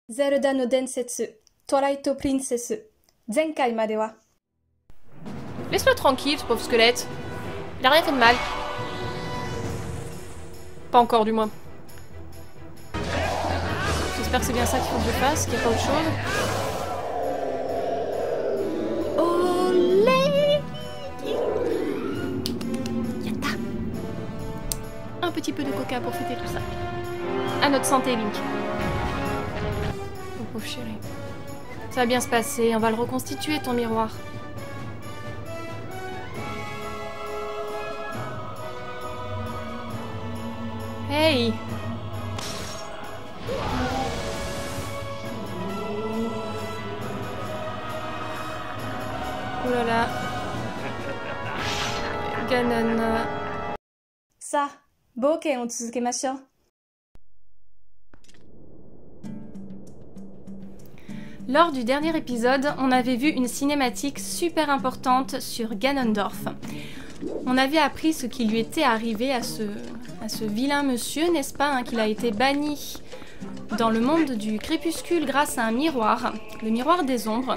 Zelda no Densetsu, Twilight Princess, Zenkai made wa. Laisse-le tranquille, ce pauvre squelette. Il a rien fait de mal. Pas encore, du moins. J'espère que c'est bien ça qu'il faut que je fasse, qu'il n'y a pas autre chose. Olé! Yatta! Un petit peu de coca pour fêter tout ça. À notre santé, Link. Oh, pauvre chéri. Ça va bien se passer, on va le reconstituer, ton miroir. Hey! Oh là là. Ganon. さあ、冒険を続けましょう。Lors du dernier épisode, on avait vu une cinématique super importante sur Ganondorf. On avait appris ce qui lui était arrivé à ce vilain monsieur, n'est-ce pas, hein, qu'il a été banni dans le monde du crépuscule grâce à un miroir, le miroir des ombres,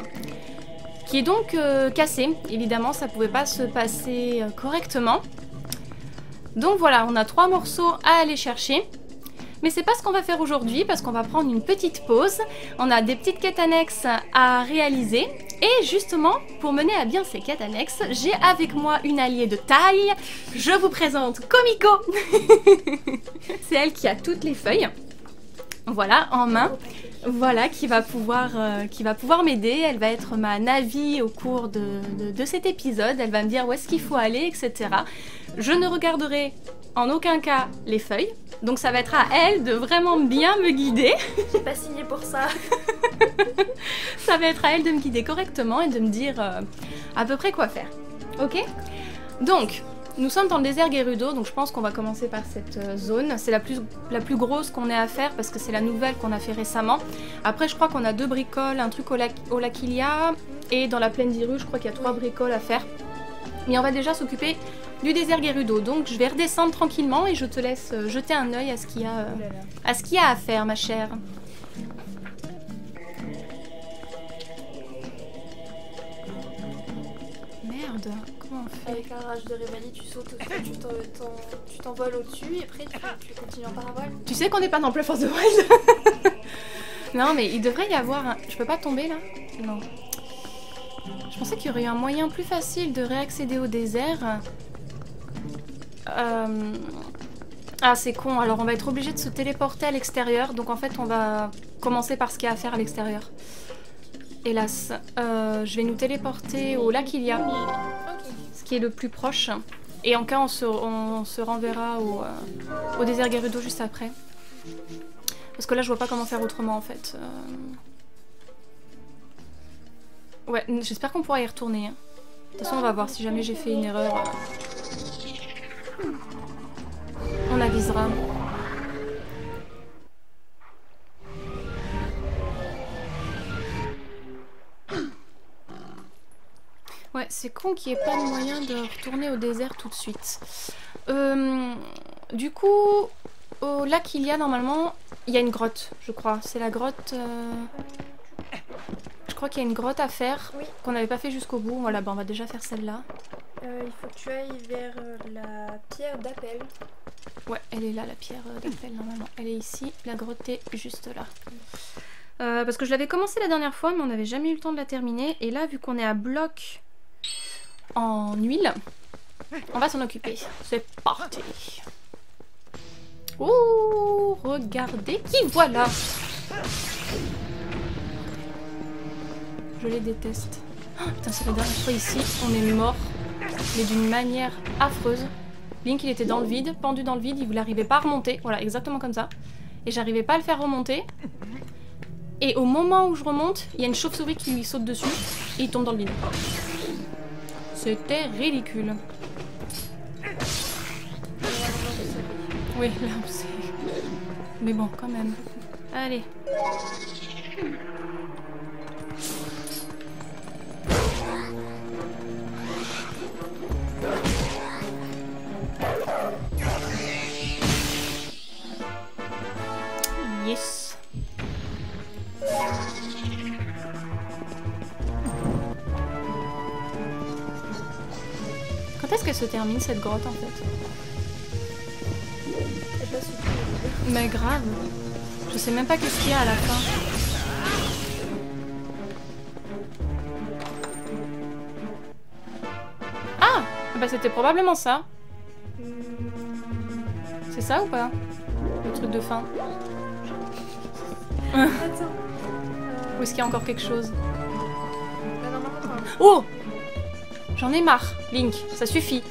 qui est donc cassé. Évidemment, ça pouvait pas se passer correctement. Donc voilà, on a 3 morceaux à aller chercher. Mais c'est pas ce qu'on va faire aujourd'hui parce qu'on va prendre une petite pause. On a des petites quêtes annexes à réaliser. Et justement, pour mener à bien ces quêtes annexes, j'ai avec moi une alliée de taille. Je vous présente Komiko. C'est elle qui a toutes les feuilles. Voilà, en main. Voilà, qui va pouvoir m'aider. Elle va être ma Navi au cours de cet épisode. Elle va me dire où est-ce qu'il faut aller, etc. Je ne regarderai en aucun cas les feuilles. Donc ça va être à elle de vraiment bien me guider. J'ai pas signé pour ça. Ça va être à elle de me guider correctement et de me dire à peu près quoi faire. Ok? Donc, nous sommes dans le désert Gerudo, donc je pense qu'on va commencer par cette zone. C'est la plus grosse qu'on ait à faire parce que c'est la nouvelle qu'on a fait récemment. Après, je crois qu'on a 2 bricoles, un truc au Lakilia et dans la plaine d'Iru, je crois qu'il y a 3 bricoles à faire. Mais on va déjà s'occuper du désert Gerudo. Donc je vais redescendre tranquillement et je te laisse jeter un œil à ce qu'il y a, à faire, ma chère. Merde, comment on fait? Avec un rage de Révali, tu sautes au-dessus, tu t'envoles au-dessus et après tu continues en parabole. Tu sais qu'on n'est pas dans Breath of the Wild. Non mais il devrait y avoir un... Je peux pas tomber là? Non. Je pensais qu'il y aurait eu un moyen plus facile de réaccéder au désert. Ah c'est con, alors on va être obligé de se téléporter à l'extérieur. Donc en fait on va commencer par ce qu'il y a à faire à l'extérieur. Hélas, je vais nous téléporter au Lakilia, ce qui est le plus proche. Et en cas on se renverra au désert Gerudo juste après. Parce que là je vois pas comment faire autrement en fait. Ouais, j'espère qu'on pourra y retourner. Hein. De toute façon on va voir si jamais j'ai fait une erreur. On avisera. Ouais, c'est con qu'il n'y ait pas de moyen de retourner au désert tout de suite. Du coup, au Lakilia, normalement, il y a une grotte, je crois. C'est la grotte... Je crois qu'il y a une grotte à faire, oui, qu'on n'avait pas fait jusqu'au bout. Voilà, bah on va déjà faire celle-là. Il faut que tu ailles vers la pierre d'appel. Ouais, elle est là, la pierre d'appel, normalement. Elle est ici, la grotte est juste là. Parce que je l'avais commencé la dernière fois, mais on n'avait jamais eu le temps de la terminer. Et là, vu qu'on est à bloc en huile, on va s'en occuper. C'est parti. Oh, regardez qui voilà. Je les déteste. Oh, putain, c'est la dernière fois ici, on est mort. Mais d'une manière affreuse. Link, il était dans le vide, pendu dans le vide, il n'arrivait pas à remonter. Voilà, exactement comme ça. Et j'arrivais pas à le faire remonter. Et au moment où je remonte, il y a une chauve-souris qui lui saute dessus et il tombe dans le vide. C'était ridicule. Oui, là c'est... Mais bon, quand même. Allez. Yes. Quand est-ce qu'elle se termine cette grotte en fait? C'est pas super. Mais grave. Je sais même pas qu'est-ce qu'il y a à la fin. Ah! Bah c'était probablement ça. C'est ça ou pas? Le truc de fin. Attends. Ou est-ce qu'il y a encore quelque chose? Bah, normalement, attends. Oh! J'en ai marre, Link, ça suffit.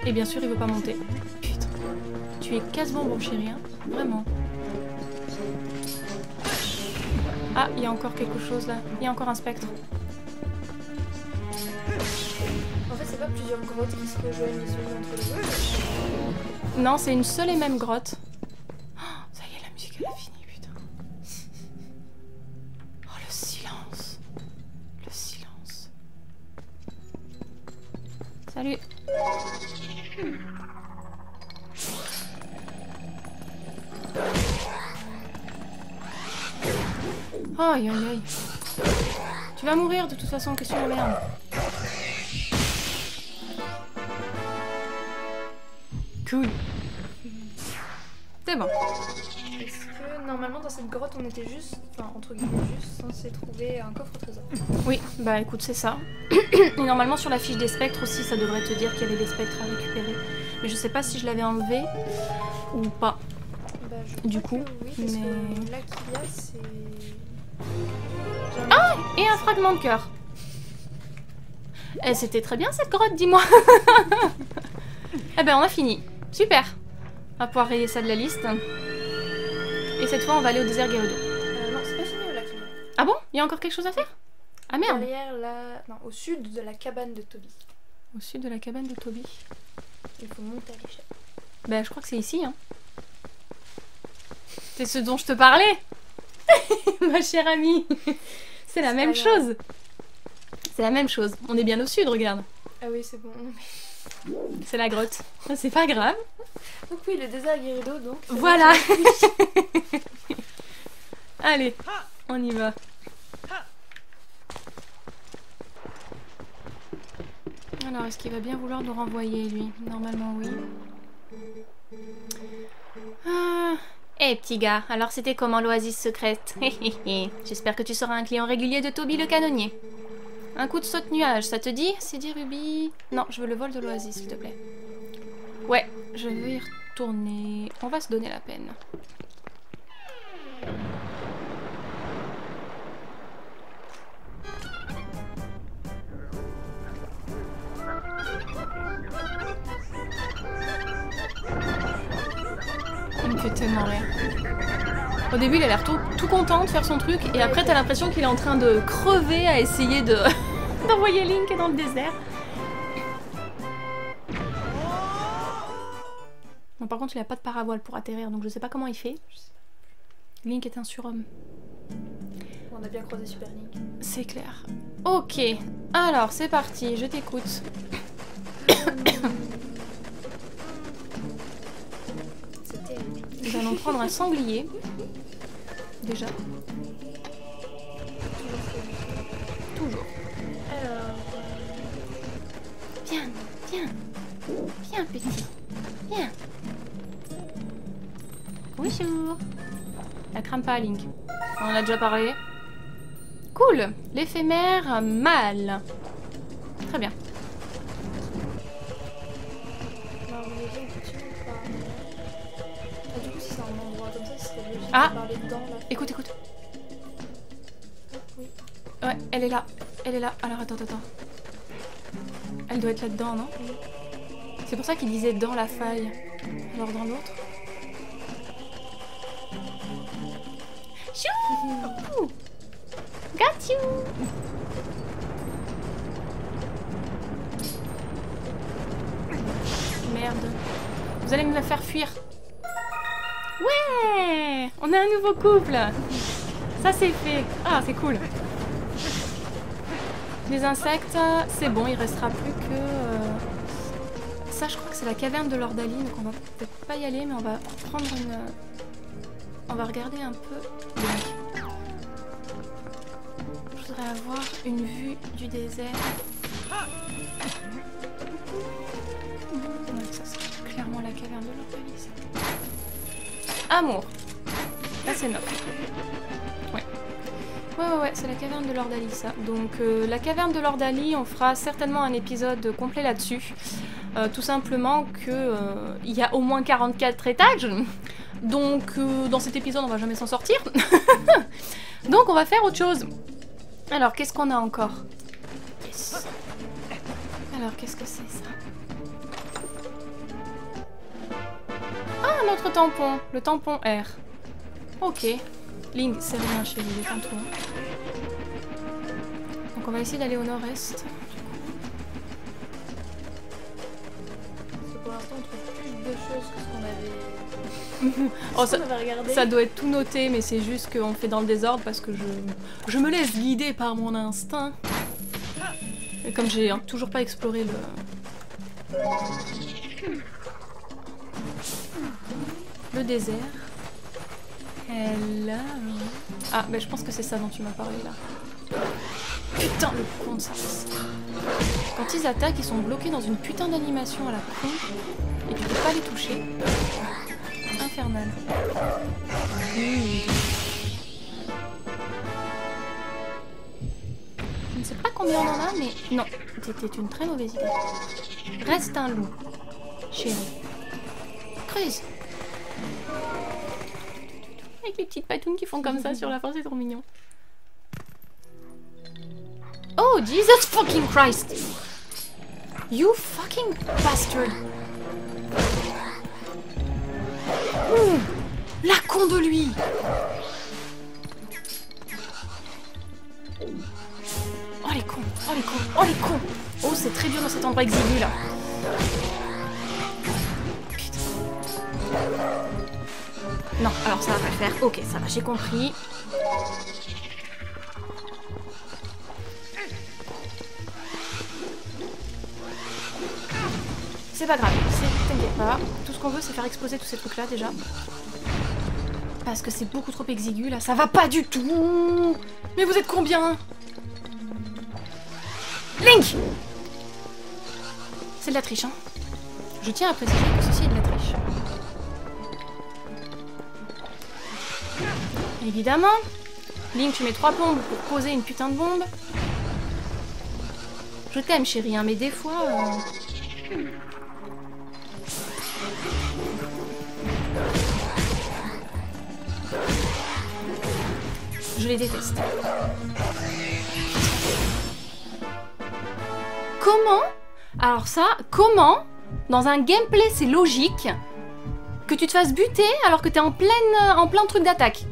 Et bien sûr, il veut pas monter. Putain. Tu es casse-bonbon, chérie, hein? Vraiment. Ah, il y a encore quelque chose là. Il y a encore un spectre. En fait, c'est pas plusieurs grottes qui se rejoignent les unes entre les autres. Non, c'est une seule et même grotte. Oh, ça y est, la musique elle a fini, putain. Oh, le silence. Le silence. Salut. Aïe aïe aïe. Tu vas mourir de toute façon, qu'est-ce que tu m'emmerdes? Cool. C'est bon. Est-ce que normalement dans cette grotte on était juste, enfin entre guillemets juste censé trouver un coffre au trésor? Oui, bah écoute, c'est ça. Et normalement sur la fiche des spectres aussi, ça devrait te dire qu'il y avait des spectres à récupérer. Mais je sais pas si je l'avais enlevé ou pas. Bah, je Du crois coup, que oui, parce mais... que là qu'il y a c'est... Ah! Et un fragment de cœur. Eh, c'était très bien cette grotte, dis-moi. Eh ben on a fini. Super. On va pouvoir rayer ça de la liste. Et cette fois on va aller au désert Gerudo. Non, c'est pas fini au lac. Ah bon? Il y a encore quelque chose à faire? Ah merde. Derrière la... Non, au sud de la cabane de Toby. Au sud de la cabane de Toby. Il faut monter à l'échelle. Ben je crois que c'est ici, hein. C'est ce dont je te parlais. Ma chère amie. C'est la même chose. C'est la même chose. On est bien au sud, regarde. Ah oui, c'est bon. C'est la grotte. C'est pas grave. Donc oui, le désert Gerudo, donc. Voilà. Allez, on y va. Alors, est-ce qu'il va bien vouloir nous renvoyer, lui? Normalement, oui. Ah. Eh, petit gars, alors c'était comment l'oasis secrète? J'espère que tu seras un client régulier de Toby le canonnier. Un coup de saute-nuage, ça te dit? C'est dit, Ruby? Non, je veux le vol de l'oasis, s'il te plaît. Ouais, je veux y retourner. On va se donner la peine. Il me fait tellement rire. Au début, il a l'air tout content de faire son truc, et après, t'as l'impression qu'il est en train de crever à essayer de d'envoyer Link dans le désert. Bon, par contre, il a pas de paravoile pour atterrir, donc je sais pas comment il fait. Link est un surhomme. On a bien croisé Super Link. C'est clair. Ok, alors c'est parti, je t'écoute. C'est terrible. Nous allons prendre un sanglier. Déjà. Toujours. Alors... Viens, viens. Viens, petit. Viens. Bonjour. La crame pas, Link. On en a déjà parlé. Cool. L'éphémère mâle. Très bien. Non, mais bien continue ou pas? Ah, du coup, si c'est un endroit comme ça, c'est logique Ah. de parler dedans, là. Écoute, écoute. Oui. Ouais, elle est là. Elle est là. Alors, attends. Elle doit être là-dedans, non? C'est pour ça qu'il disait dans la faille. Alors, dans l'autre? Chou! Got you! Merde. Vous allez me la faire fuir. Ouais! On a un nouveau couple! Ça, c'est fait. Ah, c'est cool. Les insectes, c'est bon, il restera plus que... Ça, je crois que c'est la caverne de l'Ordalie, donc on va peut-être pas y aller, mais on va prendre une... On va regarder un peu. Je voudrais avoir une vue du désert. Ouais, ça c'est clairement la caverne de l'Ordalisa. Amour. Là c'est neuf. Ouais. Ouais, c'est la caverne de l'Ordalisa. Donc la caverne de l'Ordali, on fera certainement un épisode complet là-dessus. Tout simplement que il y a au moins 44 étages. Donc dans cet épisode on va jamais s'en sortir. Donc on va faire autre chose. Alors qu'est-ce qu'on a encore? Yes. Alors qu'est-ce que c'est ça? Ah, un autre tampon. Le tampon R. Ok. Link, c'est rien chez lui, détends-toi. Donc on va essayer d'aller au nord-est. Pour l'instant, on trouve plus de choses que ce qu'on avait. Oh, On avait regardé. ça doit être tout noté, mais c'est juste qu'on fait dans le désordre parce que je me laisse guider par mon instinct. Et comme j'ai toujours pas exploré le désert. Hello. Ah, bah je pense que c'est ça dont tu m'as parlé là. Putain, le con de service. Quand ils attaquent, ils sont bloqués dans une putain d'animation à la con. Et tu peux pas les toucher. Infernal. Je ne sais pas combien on en a, mais non, c'était une très mauvaise idée. Reste un loup, chérie. Creuse. Avec les petites patounes qui font comme ça sur la fin, c'est trop mignon. Oh, Jesus fucking Christ! You fucking bastard! Ouh, la con de lui! Oh les cons! Oh les cons! Oh les cons! Oh, c'est très dur dans cet endroit exigu là. Putain. Non, alors ça va pas le faire. Ok, ça va, j'ai compris. C'est pas grave, t'inquiète pas. Tout ce qu'on veut, c'est faire exploser tous ces trucs-là déjà. Parce que c'est beaucoup trop exigu là, ça va pas du tout. Mais vous êtes combien? Link! C'est de la triche, hein. Je tiens à préciser que ceci est de la triche. Évidemment. Link, tu mets 3 bombes pour poser une putain de bombe. Je t'aime, chérie, hein, mais des fois... Je les déteste. Comment? Alors ça, comment? Dans un gameplay, c'est logique que tu te fasses buter alors que t'es en plein truc d'attaque.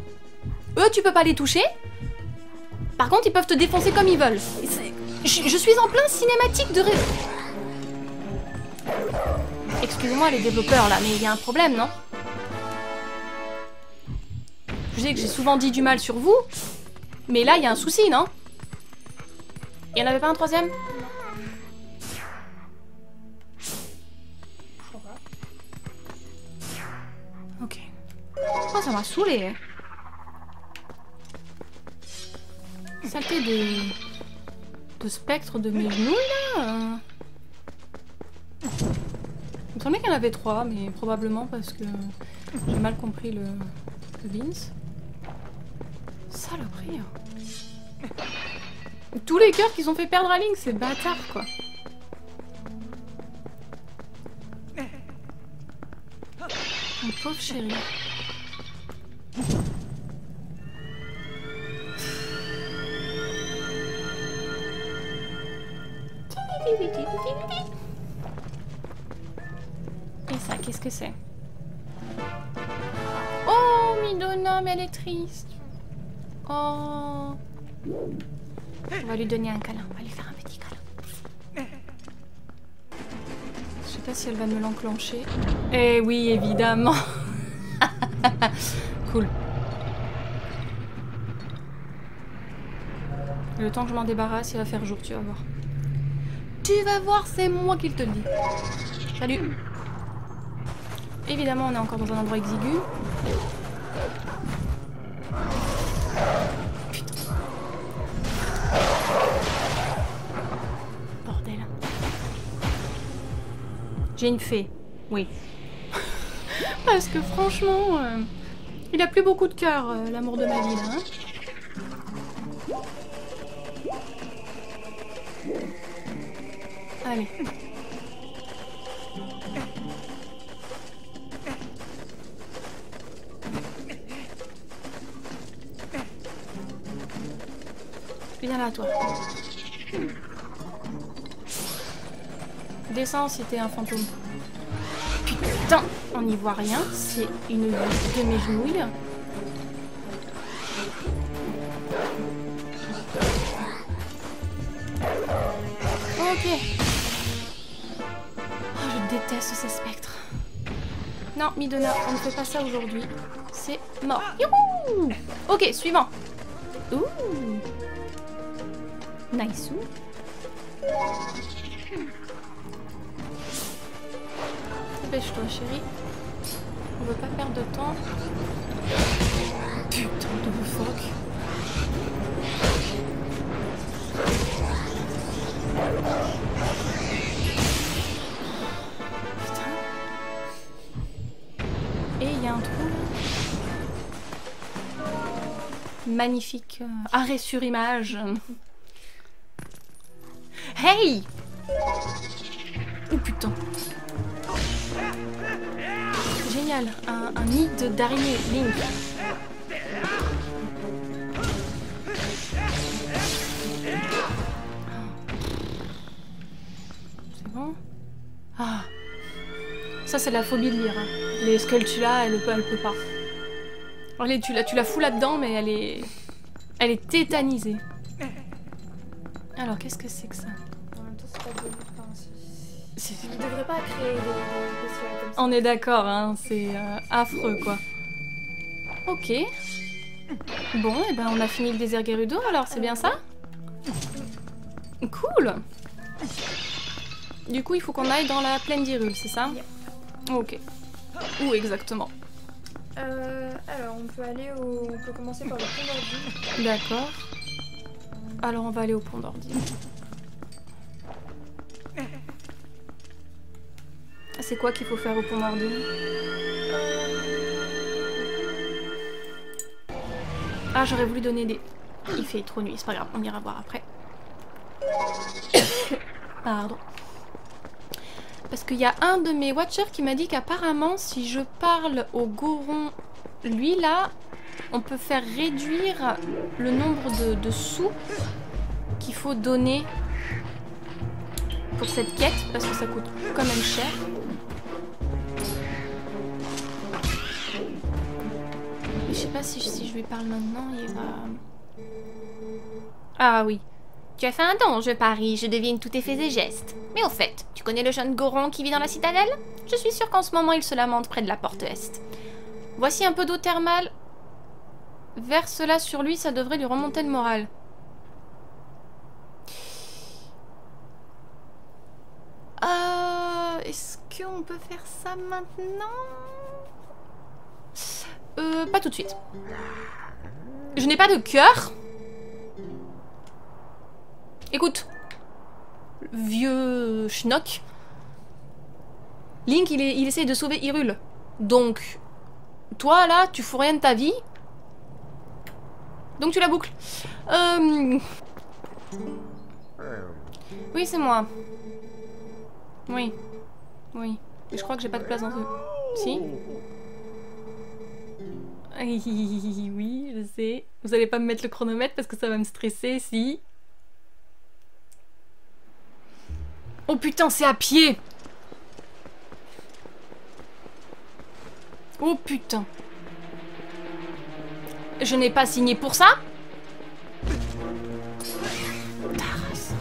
Eux, tu peux pas les toucher. Par contre, ils peuvent te défoncer comme ils veulent. Je suis en plein cinématique de... Excusez-moi les développeurs là, mais il y a un problème, non? Je sais que j'ai souvent dit du mal sur vous, mais là, il y a un souci, non? Il y en avait pas un troisième? Ok. Oh, ça m'a saoulé. Saleté de spectre de mes genoux, là. Il me semblait qu'il y en avait 3, mais probablement parce que j'ai mal compris le beans. Saloperie. Tous les cœurs qu'ils ont fait perdre à Link, c'est bâtard, quoi. Mon pauvre chéri. Et ça, qu'est-ce que c'est? Oh, Midona, mais elle est triste. Oh. On va lui donner un câlin, on va lui faire un petit câlin. Je sais pas si elle va me l'enclencher. Eh oui, évidemment. Cool. Le temps que je m'en débarrasse, il va faire jour, tu vas voir. Tu vas voir, c'est moi qui te le dis. Salut. Évidemment, on est encore dans un endroit exigu. Putain. Bordel. J'ai une fée. Oui. Parce que franchement, il a plus beaucoup de cœur, l'amour de ma vie, là. Hein. Allez. Viens là, toi. Descends si t'es un fantôme. Putain, on n'y voit rien. C'est une de mes genouilles. Ok. Oh, je déteste ces spectres. Non, Midona, on ne fait pas ça aujourd'hui. C'est mort. Youhou! Ok, suivant. Ouh. Nice. Dépêche-toi, chérie. On veut pas perdre de temps. Putain de fuck. Putain. Et il y a un trou là. Magnifique arrêt sur image. Hey! Oh putain. Génial, un nid d'araignée, Link. C'est bon? Ah. Ça c'est la phobie de lire. Hein. Les Skulltula, elle peut pas. Allez, tu la fous là-dedans, mais elle est tétanisée. Alors, qu'est-ce que c'est que ça? En même temps, c'est pas de... Il devrait pas créer des bestioles comme ça. On est d'accord, hein, c'est affreux, quoi. Ok. Bon, et ben on a fini le désert Gerudo, alors c'est bien ça? Cool. Du coup, il faut qu'on aille dans la plaine d'Hyrule, c'est ça? Ok. Où exactement? Alors, on peut commencer par le pont d'Ordi. D'accord. Alors, on va aller au pont d'Ordi. C'est quoi qu'il faut faire au pont d'Ordi? Ah, j'aurais voulu donner des... Il fait trop nuit, c'est pas grave, on ira voir après. Pardon. Parce qu'il y a un de mes watchers qui m'a dit qu'apparemment, si je parle au Goron, lui là, on peut faire réduire le nombre de sous qu'il faut donner pour cette quête, parce que ça coûte quand même cher. Mais je sais pas si je lui parle maintenant, il va... Ah oui. Tu as fait un don, je parie, je devine tous tes faits et gestes. Mais au fait, tu connais le jeune Goron qui vit dans la citadelle? Je suis sûre qu'en ce moment il se lamente près de la porte est. Voici un peu d'eau thermale. Verse-la sur lui, ça devrait lui remonter le moral. Est-ce qu'on peut faire ça maintenant? Pas tout de suite. Je n'ai pas de cœur. Écoute, vieux schnock. Link, il essaye de sauver Hyrule. Donc, toi là, tu fous rien de ta vie. Donc tu la boucles. Oui, c'est moi. Oui. Oui. Mais je crois que j'ai pas de place dans ce... Si? Oui, je sais. Vous allez pas me mettre le chronomètre parce que ça va me stresser, si. Oh putain, c'est à pied! Oh putain. Je n'ai pas signé pour ça? Taras.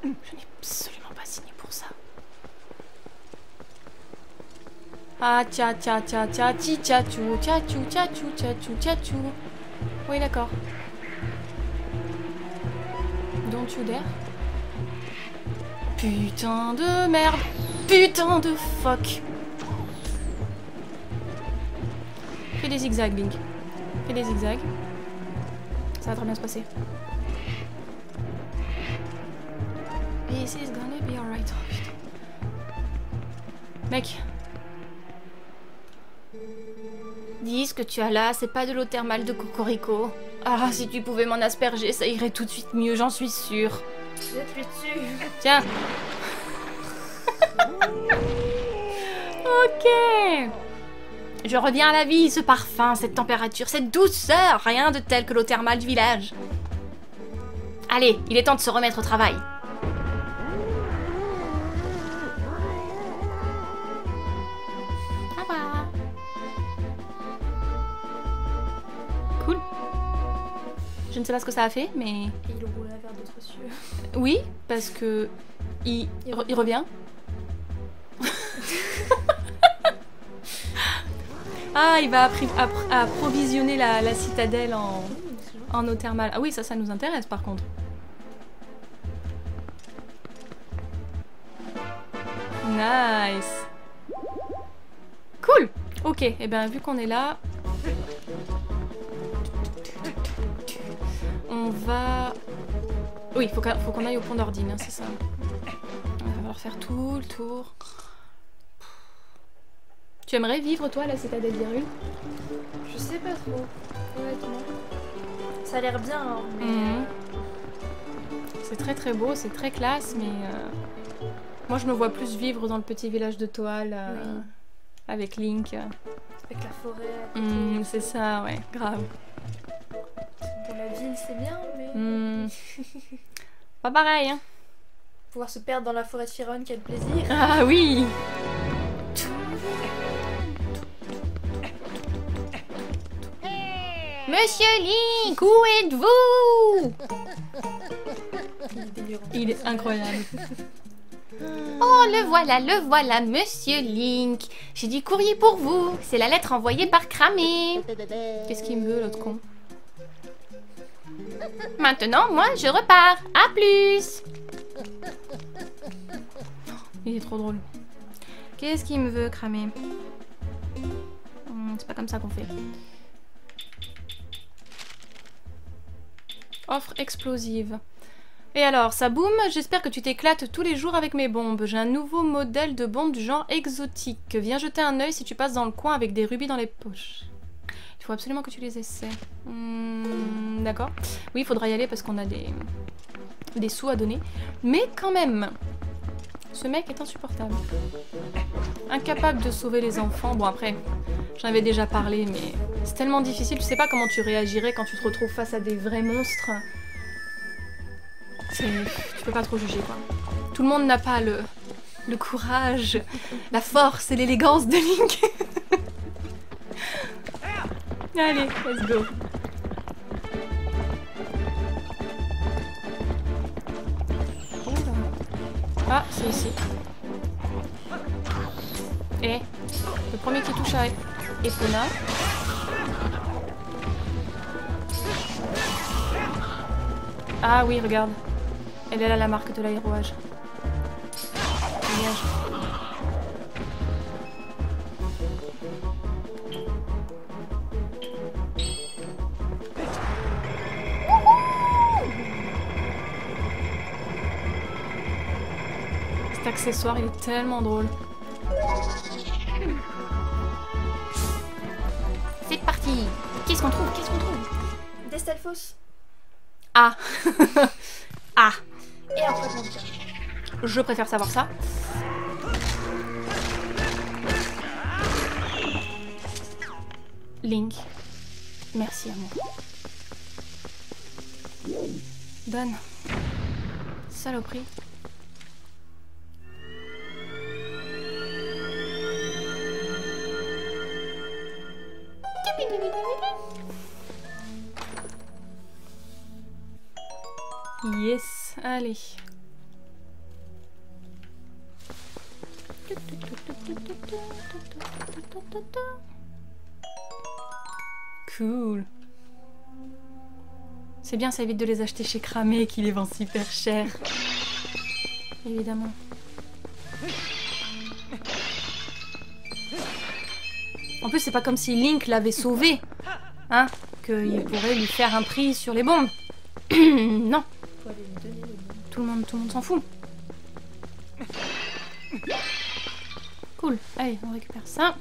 Je n'ai absolument pas signé pour ça. Ah tcha tcha tcha tcha ti tcha tchou tcha tchou tcha tchou tcha tchou tcha tchou. Oui, d'accord. Don't you dare. Putain de merde. Putain de fuck. Fais des zigzags, Link. Fais des zigzags. Ça va très bien se passer. This is gonna be alright. Oh, putain. Mec. Dis, ce que tu as là, c'est pas de l'eau thermale de Cocorico. Ah, si tu pouvais m'en asperger, ça irait tout de suite mieux, j'en suis sûre. Jette-lui dessus. Tiens. Ok. Je reviens à la vie, ce parfum, cette température, cette douceur. Rien de tel que l'eau thermale du village. Allez, il est temps de se remettre au travail. Au revoir. Cool. Je ne sais pas ce que ça a fait, mais... Et il roule vers d'autres cieux. Oui, parce que... Il revient. Ah, il va approvisionner la citadelle en eau thermale. Ah oui, ça nous intéresse par contre. Nice. Cool. Ok, et bien vu qu'on est là... On va... Oui, faut qu'on aille au pont d'Ordine, hein, c'est ça. On va falloir faire tout le tour. Tu aimerais vivre, toi, à la citadelle d'Hyrule? Je sais pas trop, honnêtement. Ça a l'air bien, hein, mais... C'est très très beau, c'est très classe, mais... Moi, je me vois plus vivre dans le petit village de Toal, Oui. avec Link. Avec la forêt à côté. C'est ça, ouais, grave. Pour la ville, c'est bien, mais... Pas pareil, hein. Pouvoir se perdre dans la forêt de Firon, quel plaisir. Ah oui. Monsieur Link, où êtes-vous? Il est délirant. Il est incroyable. Oh, le voilà, Monsieur Link. J'ai du courrier pour vous. C'est la lettre envoyée par Cramé. Qu'est-ce qu'il me veut, l'autre con? Maintenant, moi, je repars. À plus. Il est trop drôle. Qu'est-ce qu'il me veut, Cramé? C'est pas comme ça qu'on fait. Offre explosive. Et alors, ça boum, j'espère que tu t'éclates tous les jours avec mes bombes. J'ai un nouveau modèle de bombe du genre exotique. Viens jeter un œil si tu passes dans le coin avec des rubis dans les poches. Il faut absolument que tu les essaies. D'accord. Oui, il faudra y aller parce qu'on a des sous à donner. Mais quand même, ce mec est insupportable. Incapable de sauver les enfants. Bon après, j'en avais déjà parlé, mais c'est tellement difficile. Tu sais pas comment tu réagirais quand tu te retrouves face à des vrais monstres. Tu peux pas trop juger, quoi. Tout le monde n'a pas le courage, la force et l'élégance de Link. Allez, let's go. Ah, c'est ici. Et le premier qui touche à Epona. Ah oui, regarde. Elle est là, la marque de l'aérouage. Dégage. Cet accessoire, il est tellement drôle. C'est parti. Qu'est-ce qu'on trouve? Destalfos. Ah. Ah. Et un fragment de cœur. Je préfère savoir ça. Link. Merci, amour. Donne. Saloperie. Yes, allez. Cool. C'est bien, ça évite de les acheter chez Cramé qui les vend super cher. Évidemment. En plus, c'est pas comme si Link l'avait sauvé. Hein? Qu'il pourrait lui faire un prix sur les bombes. Non. Faut aller lui donner les bombes. Tout le monde s'en fout. Cool. Allez, on récupère ça.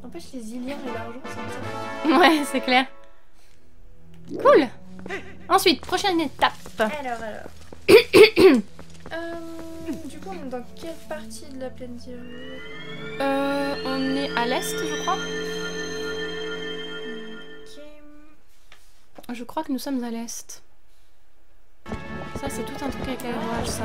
N'empêche, les Iliens et l'argent, c'est un Ouais, c'est clair. Cool. Ensuite, prochaine étape. Alors. Du coup, on est dans quelle partie de la plaine d'Hyrule? On est à l'est, je crois. Ok. Je crois que nous sommes à l'est. Ça, c'est tout un truc avec l'aérage, ça.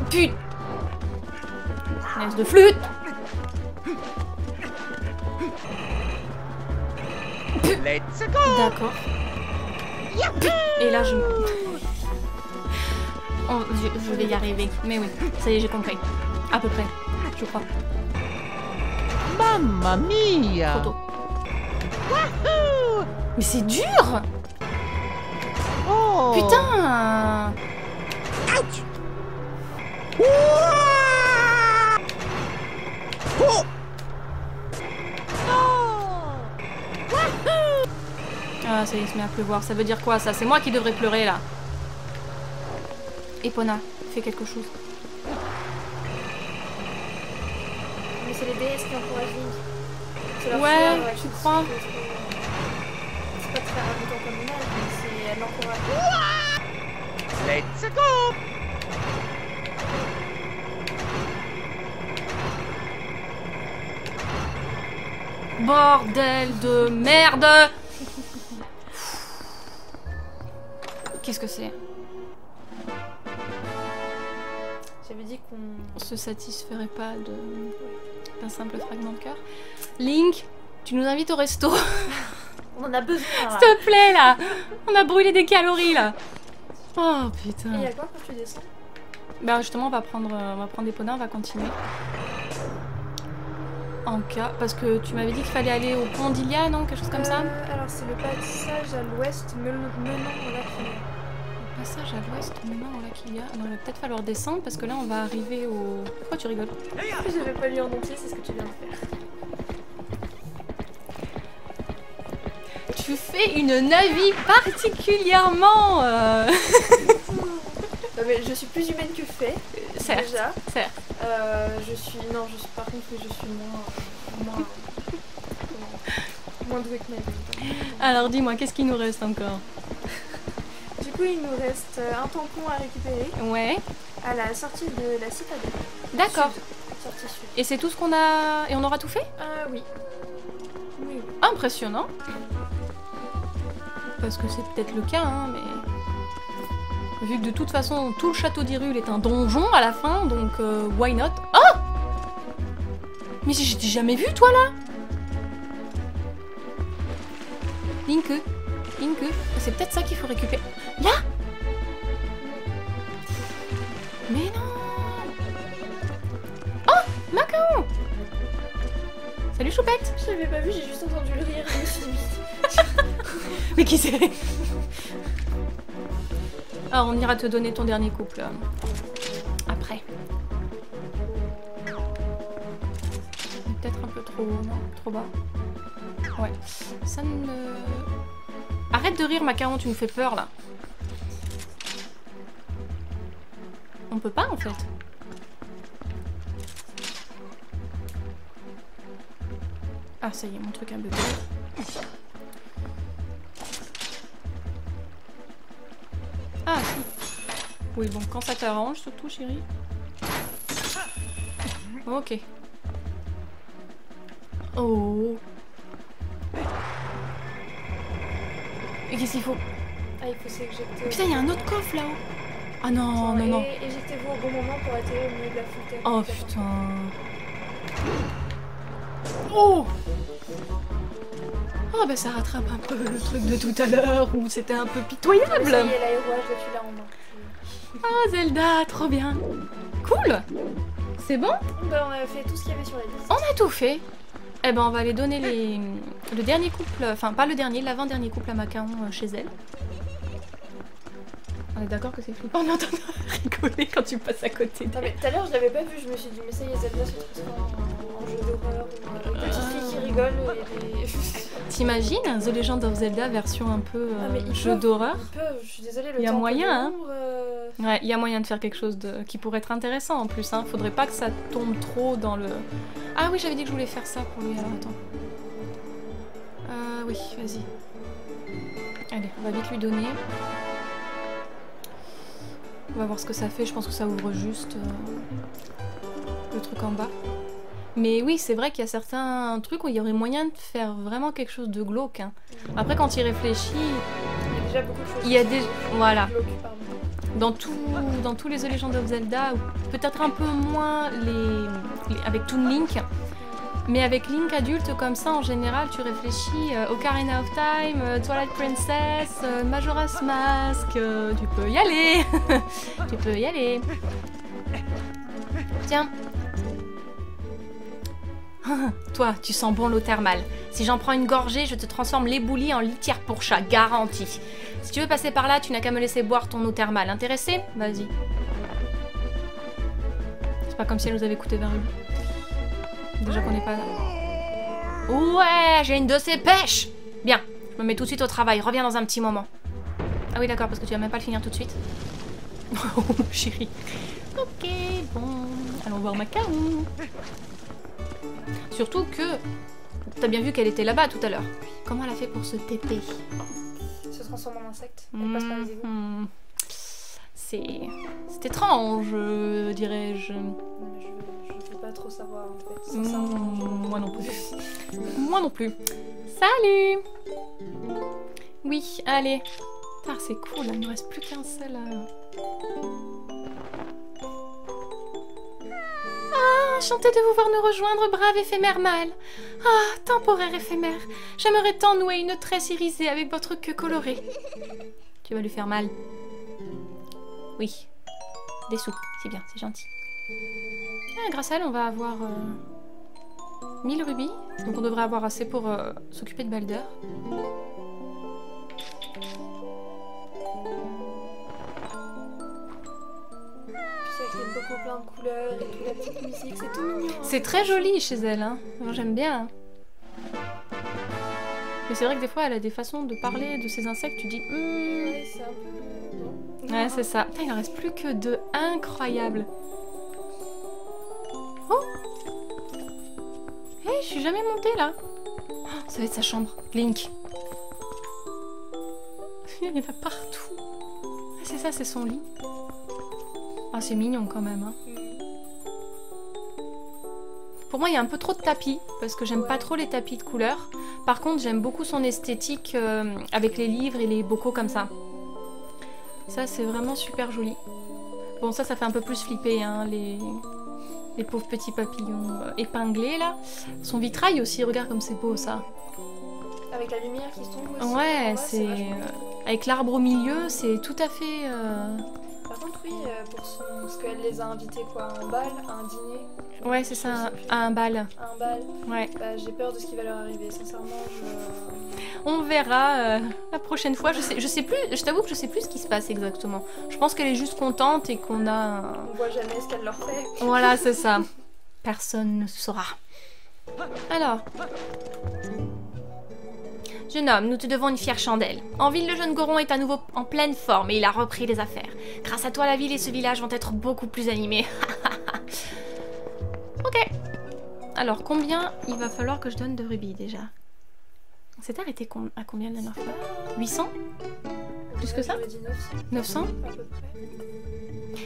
Putain! Laisse de flûte! Let's go! D'accord. Et là, je vais y arriver. Mais oui, ça y est, j'ai compris. À peu près, je crois. Mamma mia! Trop tôt. Mais c'est dur! Oh! Putain! Ouch! Ouah! Oh! Ah, ça y est, il se met à pleuvoir. Ça veut dire quoi, ça? C'est moi qui devrais pleurer, là. Epona, fais quelque chose. Mais c'est les déesses qui encouragent Link. C'est leur Ouais, fleur, tu crois? C'est pas très racontant comme image, mais c'est elle l'encourage. Let's go! Bordel de merde! Qu'est-ce que c'est? J'avais dit qu'on... On se satisferait pas d'un simple fragment de cœur. Link, tu nous invites au resto. On en a besoin là. S'il te plaît, là! On a brûlé des calories, là! Oh, putain. Et il y a quoi quand tu descends? Bah justement, on va prendre Epona, on va continuer. En cas... Parce que tu m'avais dit qu'il fallait aller au pont d'Ilia, non? Quelque chose comme ça? Alors c'est le passage à l'ouest menant au lac Hylia. Passage à l'ouest, maintenant au lac Hylia. Non, il va peut-être falloir descendre parce que là on va arriver au... Pourquoi tu rigoles? Je n'avais pas lu en entier, c'est ce que tu viens de faire. Tu fais une Navi particulièrement... Non mais je suis plus humaine que fait, Certes, déjà. certes. Non, par contre, oui, je suis moins douée que Navi. Alors dis-moi, qu'est-ce qu'il nous reste encore? Du coup, il nous reste un tampon à récupérer Ouais. à la sortie de la citadelle. D'accord. Sud. Sortie sud. Et c'est tout ce qu'on a... Et on aura tout fait? Oui. Oui. Impressionnant. Parce que c'est peut-être le cas, hein, mais... Vu que de toute façon, tout le château d'Hyrule est un donjon à la fin, donc why not? Oh! Mais j'ai jamais vu, toi, là? Link, c'est peut-être ça qu'il faut récupérer. Là? Mais non! Oh! Macao! Salut, Choupette! Je l'avais pas vu, j'ai juste entendu le rire. Je me suis dit... Mais qui c'est? Ah, on ira te donner ton dernier couple après. Peut-être un peu trop haut, non? Trop bas? Ouais. Ça ne... Arrête de rire, Macaron, tu nous fais peur, là. On peut pas, en fait. Ah, ça y est, mon truc a bugué. Ah, si. Oui, bon, quand ça t'arrange, surtout, chérie. Ok. Oh. Et qu'est-ce qu'il faut? Ah, il faut s'éjecter. Putain, il y a un autre coffre là-haut. Ah non, non, non. Éjectez-vous au bon moment pour atterrir au milieu de la fontaine. Oh putain. Oh. Oh bah ça rattrape un peu le truc de tout à l'heure où c'était un peu pitoyable. Ça y est, l'aérouage, là, tu l'as en main. Ah Zelda, trop bien. Cool. C'est bon? Bah, on a fait tout ce qu'il y avait sur la liste. On a tout fait. Eh ben on va aller donner le dernier couple, enfin pas le dernier, l'avant-dernier couple à Macaon chez elle. On est d'accord que c'est flippant d'entendre rigoler quand tu passes à côté. Non mais tout à l'heure je l'avais pas vu, je me suis dit mais ça y est, Zelda se transforme en jeu d'horreur ou une petite fille qui rigole et des... T'imagines The Legend of Zelda version un peu jeu d'horreur? Je suis désolée, le Il y a temple moyen, de hein. l'ombre, Ouais, il y a moyen de faire quelque chose qui pourrait être intéressant en plus, hein. Faudrait pas que ça tombe trop dans le... Ah oui, j'avais dit que je voulais faire ça pour lui, alors attends. Oui, vas-y. Allez, on va vite lui donner. On va voir ce que ça fait, je pense que ça ouvre juste le truc en bas. Mais oui, c'est vrai qu'il y a certains trucs où il y aurait moyen de faire vraiment quelque chose de glauque, hein. Après, quand il réfléchit... Il y a déjà beaucoup de choses. Il y a des... Voilà. Glauques, pardon. Dans tous les The Legend of Zelda, peut-être un peu moins avec Toon Link, mais avec Link adulte comme ça, en général, tu réfléchis Ocarina of Time, Twilight Princess, Majora's Mask, tu peux y aller. Tu peux y aller. Tiens. Toi, tu sens bon l'eau thermale. Si j'en prends une gorgée, je te transforme l'éboulis en litière pour chat, garantie. Si tu veux passer par là, tu n'as qu'à me laisser boire ton eau thermale. Intéressé? Vas-y. C'est pas comme si elle nous avait coûté 20 rubis. Déjà qu'on n'est pas là. Ouais, j'ai une de ces pêches! Bien, je me mets tout de suite au travail. Reviens dans un petit moment. Ah oui, d'accord, parce que tu vas même pas le finir tout de suite. Oh, chérie. Ok, bon. Allons voir Macao. Surtout que... T'as bien vu qu'elle était là-bas tout à l'heure. Comment elle a fait pour se téter? Se transforme en insecte. Elle passe par les égouts. C'est étrange, dirais-je. Je veux pas trop savoir en fait. Sincèrement, Moi non plus. Moi non plus. Salut! Oui, allez. Ah, c'est cool, il ne me reste plus qu'un seul Ah, enchanté de vous voir nous rejoindre, brave éphémère mâle. Ah, temporaire éphémère. J'aimerais tant nouer une tresse irisée avec votre queue colorée. Tu vas lui faire mal. Oui. Des sous, c'est bien, c'est gentil. Ah, grâce à elle, on va avoir 1000 rubis. Donc on devrait avoir assez pour s'occuper de Balder. avec beaucoup plein de couleurs et toute la petite musique, c'est tout mignon. Hein. C'est très joli chez elle, hein. Moi j'aime bien. Mais c'est vrai que des fois elle a des façons de parler de ces insectes, tu dis ouais, c'est un peu... Non. Ouais, c'est ça. Putain, il en reste plus que deux. Incroyable. Oh hey, je suis jamais montée là. Oh, ça va être sa chambre. Link. Il y en a partout. Ah, c'est ça, c'est son lit. Ah, c'est mignon quand même. Hein. Pour moi, il y a un peu trop de tapis, parce que j'aime pas trop les tapis de couleur. Par contre, j'aime beaucoup son esthétique avec les livres et les bocaux comme ça. Ça, c'est vraiment super joli. Bon, ça fait un peu plus flipper, hein, les pauvres petits papillons épinglés, là. Son vitrail aussi, regarde comme c'est beau, ça. Avec la lumière qui se tombe aussi. Ouais, c'est... avec l'arbre au milieu, c'est tout à fait... Par contre, oui, pour ce qu'elle les a invités, quoi, à un bal, à un dîner. Ouais, c'est ça, à un bal. À un bal. Ouais. Bah, j'ai peur de ce qui va leur arriver, sincèrement, On verra la prochaine fois. Je sais plus, je t'avoue que je sais plus ce qui se passe exactement. Je pense qu'elle est juste contente et qu'on a... On voit jamais ce qu'elle leur fait. Voilà, c'est ça. Personne ne saura. Alors... Jeune homme, nous te devons une fière chandelle. En ville, le jeune Goron est à nouveau en pleine forme et il a repris les affaires. Grâce à toi, la ville et ce village vont être beaucoup plus animés. Ok. Alors, combien il va falloir que je donne de rubis déjà? On s'est arrêté à combien la dernière fois? 800? Plus que ça? 900? À peu près.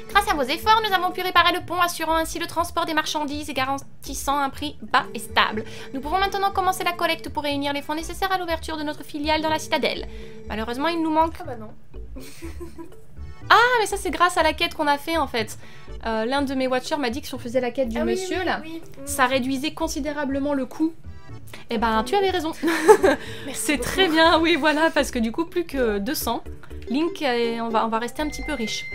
Grâce à vos efforts, nous avons pu réparer le pont, assurant ainsi le transport des marchandises et garantissant un prix bas et stable. Nous pouvons maintenant commencer la collecte pour réunir les fonds nécessaires à l'ouverture de notre filiale dans la citadelle. Malheureusement, il nous manque... Ah bah non. Ah, mais ça c'est grâce à la quête qu'on a fait en fait. L'un de mes watchers m'a dit que si on faisait la quête du monsieur là, ça réduisait considérablement le coût. Eh ben, tu avais raison. C'est très bien, oui, voilà, parce que du coup, plus que 200. Link, on va rester un petit peu riche.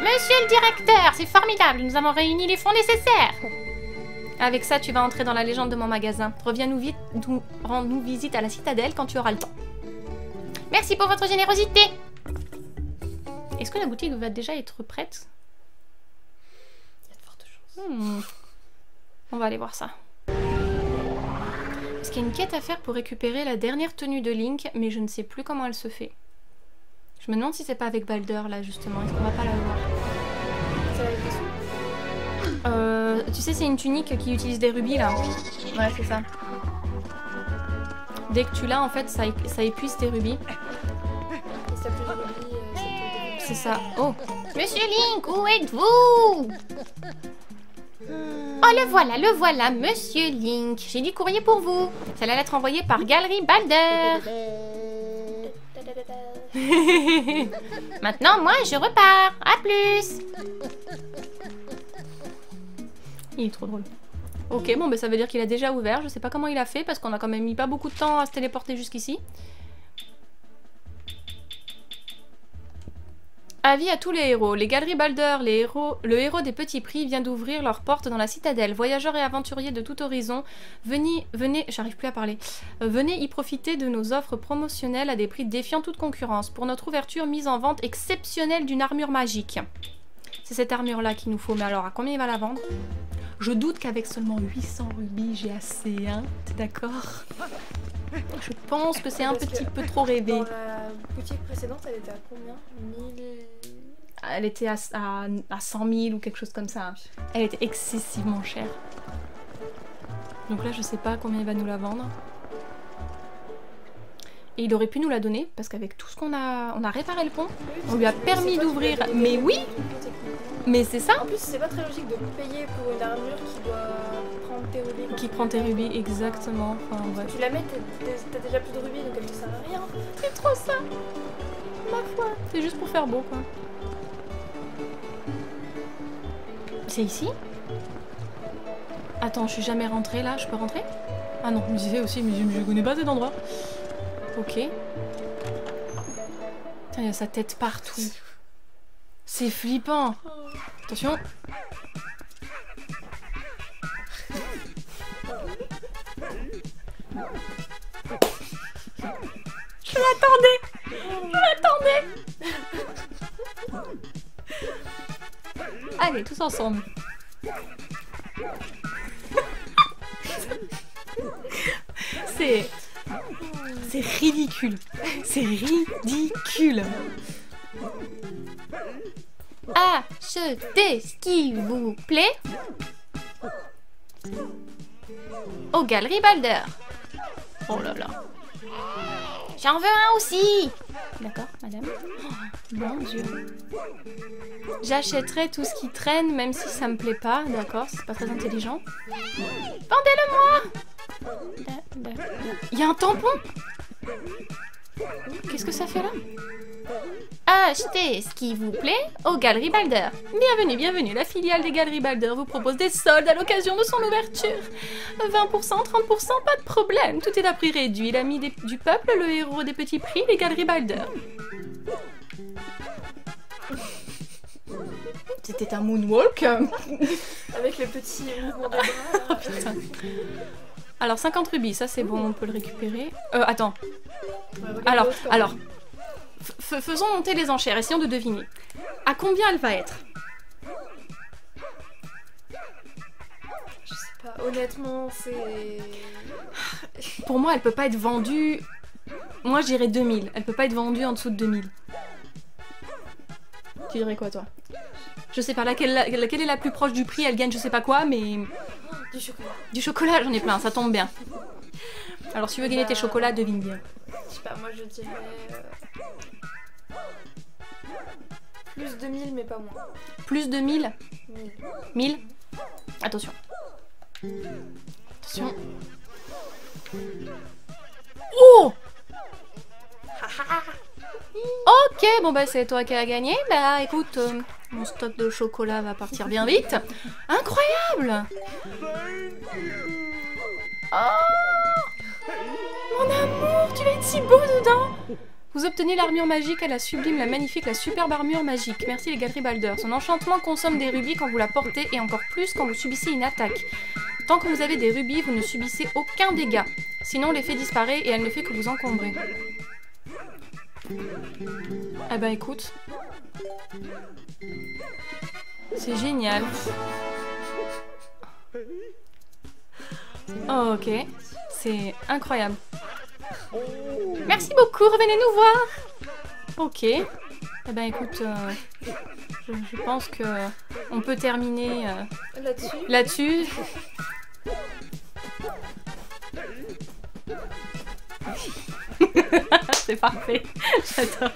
Monsieur le directeur, c'est formidable, nous avons réuni les fonds nécessaires. Avec ça, tu vas entrer dans la légende de mon magasin. Reviens-nous vite, rends-nous visite à la citadelle quand tu auras le temps. Merci pour votre générosité. Est-ce que la boutique va déjà être prête? Il y a de fortes chances. On va aller voir ça. Parce qu'il y a une quête à faire pour récupérer la dernière tenue de Link, mais je ne sais plus comment elle se fait. Je me demande si c'est pas avec Balder là justement, est-ce qu'on va pas la voir? Ça va être Tu sais, c'est une tunique qui utilise des rubis là. Ouais, c'est ça. Dès que tu l'as, en fait, ça épuise tes rubis. Et si t'as plus de rubis, C'est ça. Oh! Monsieur Link, où êtes-vous? Oh, le voilà, Monsieur Link. J'ai du courrier pour vous. C'est la lettre envoyée par Galerie Balder. Maintenant, moi, je repars. À plus. Il est trop drôle. Ok, bon, bah, ça veut dire qu'il a déjà ouvert. Je sais pas comment il a fait parce qu'on a quand même mis pas beaucoup de temps à se téléporter jusqu'ici. Avis à tous les héros. Les Galeries Balder, le héros des petits prix, vient d'ouvrir leurs portes dans la citadelle. Voyageurs et aventuriers de tout horizon, venez, j'arrive plus à parler. Venez y profiter de nos offres promotionnelles à des prix défiant toute concurrence. Pour notre ouverture, mise en vente exceptionnelle d'une armure magique. C'est cette armure-là qu'il nous faut. Mais alors, à combien il va la vendre? Je doute qu'avec seulement 800 rubis, j'ai assez, hein? T'es d'accord? Je pense que c'est un petit peu trop rêvé. Dans la boutique précédente, elle était à combien? 1000... Elle était à 100 000 ou quelque chose comme ça. Elle était excessivement chère. Donc là, je sais pas combien il va nous la vendre. Et il aurait pu nous la donner, parce qu'avec tout ce qu'on a... On a réparé le pont, on lui a permis d'ouvrir. Mais oui! Mais c'est ça! En plus, c'est pas très logique de payer pour une armure qui doit prendre tes rubis. Qui prend tes rubis, exactement. Enfin, bref. Tu la mets, t'as déjà plus de rubis, donc elle te sert à rien. C'est trop ça! Ma foi! C'est juste pour faire beau, quoi. C'est ici? Attends, je suis jamais rentrée là, je peux rentrer? Ah non, je me disais aussi, mais je connais pas cet endroit. Ok. Putain, il y a sa tête partout. C'est flippant. Attention. Je l'attendais. Allez, tous ensemble. C'est ridicule. C'est ridicule. Achetez ce qui vous plaît aux Galeries Balder. Oh là là. J'en veux un aussi. D'accord, madame. Oh, mon Dieu. J'achèterai tout ce qui traîne, même si ça me plaît pas. D'accord, c'est pas très intelligent. Vendez-le-moi. Il y a un tampon. Qu'est-ce que ça fait là? Achetez ce qui vous plaît aux Galeries Balder. Bienvenue, bienvenue. La filiale des Galeries Balder vous propose des soldes à l'occasion de son ouverture. 20%, 30%, pas de problème. Tout est à prix réduit. L'ami du peuple, le héros des petits prix, les Galeries Balder. C'était un moonwalk. Avec les petits mouvements de bras. Oh putain. Alors 50 rubis, ça c'est bon, on peut le récupérer. Attends. Alors. Faisons monter les enchères, essayons de deviner. À combien elle va être? Je sais pas, honnêtement, c'est... Pour moi, elle peut pas être vendue... Moi, je dirais 2000. Elle peut pas être vendue en dessous de 2000. Tu dirais quoi, toi? Je sais pas, laquelle est la plus proche du prix? Elle gagne je sais pas quoi, mais... Du chocolat. Du chocolat, j'en ai plein, ça tombe bien. Alors, si tu veux gagner tes chocolats, devine bien. Je sais pas, moi je dirais... Plus de 1000, mais pas moins. Plus de 1000? 1000. 1000? Attention. Attention. Oh! Ok, bon bah c'est toi qui as gagné. Bah écoute, mon stock de chocolat va partir bien vite. Incroyable! Oh! Mon amour, tu vas être si beau dedans! Vous obtenez l'armure magique à la sublime, la magnifique, la superbe armure magique. Merci les Galeries Balder. Son enchantement consomme des rubis quand vous la portez et encore plus quand vous subissez une attaque. Tant que vous avez des rubis, vous ne subissez aucun dégât. Sinon, l'effet disparaît et elle ne fait que vous encombrer. Eh ben écoute, C'est génial. Oh, ok. C'est incroyable. Merci beaucoup, revenez nous voir. Ok. Eh ben écoute, je pense que on peut terminer là-dessus. C'est parfait. J'adore.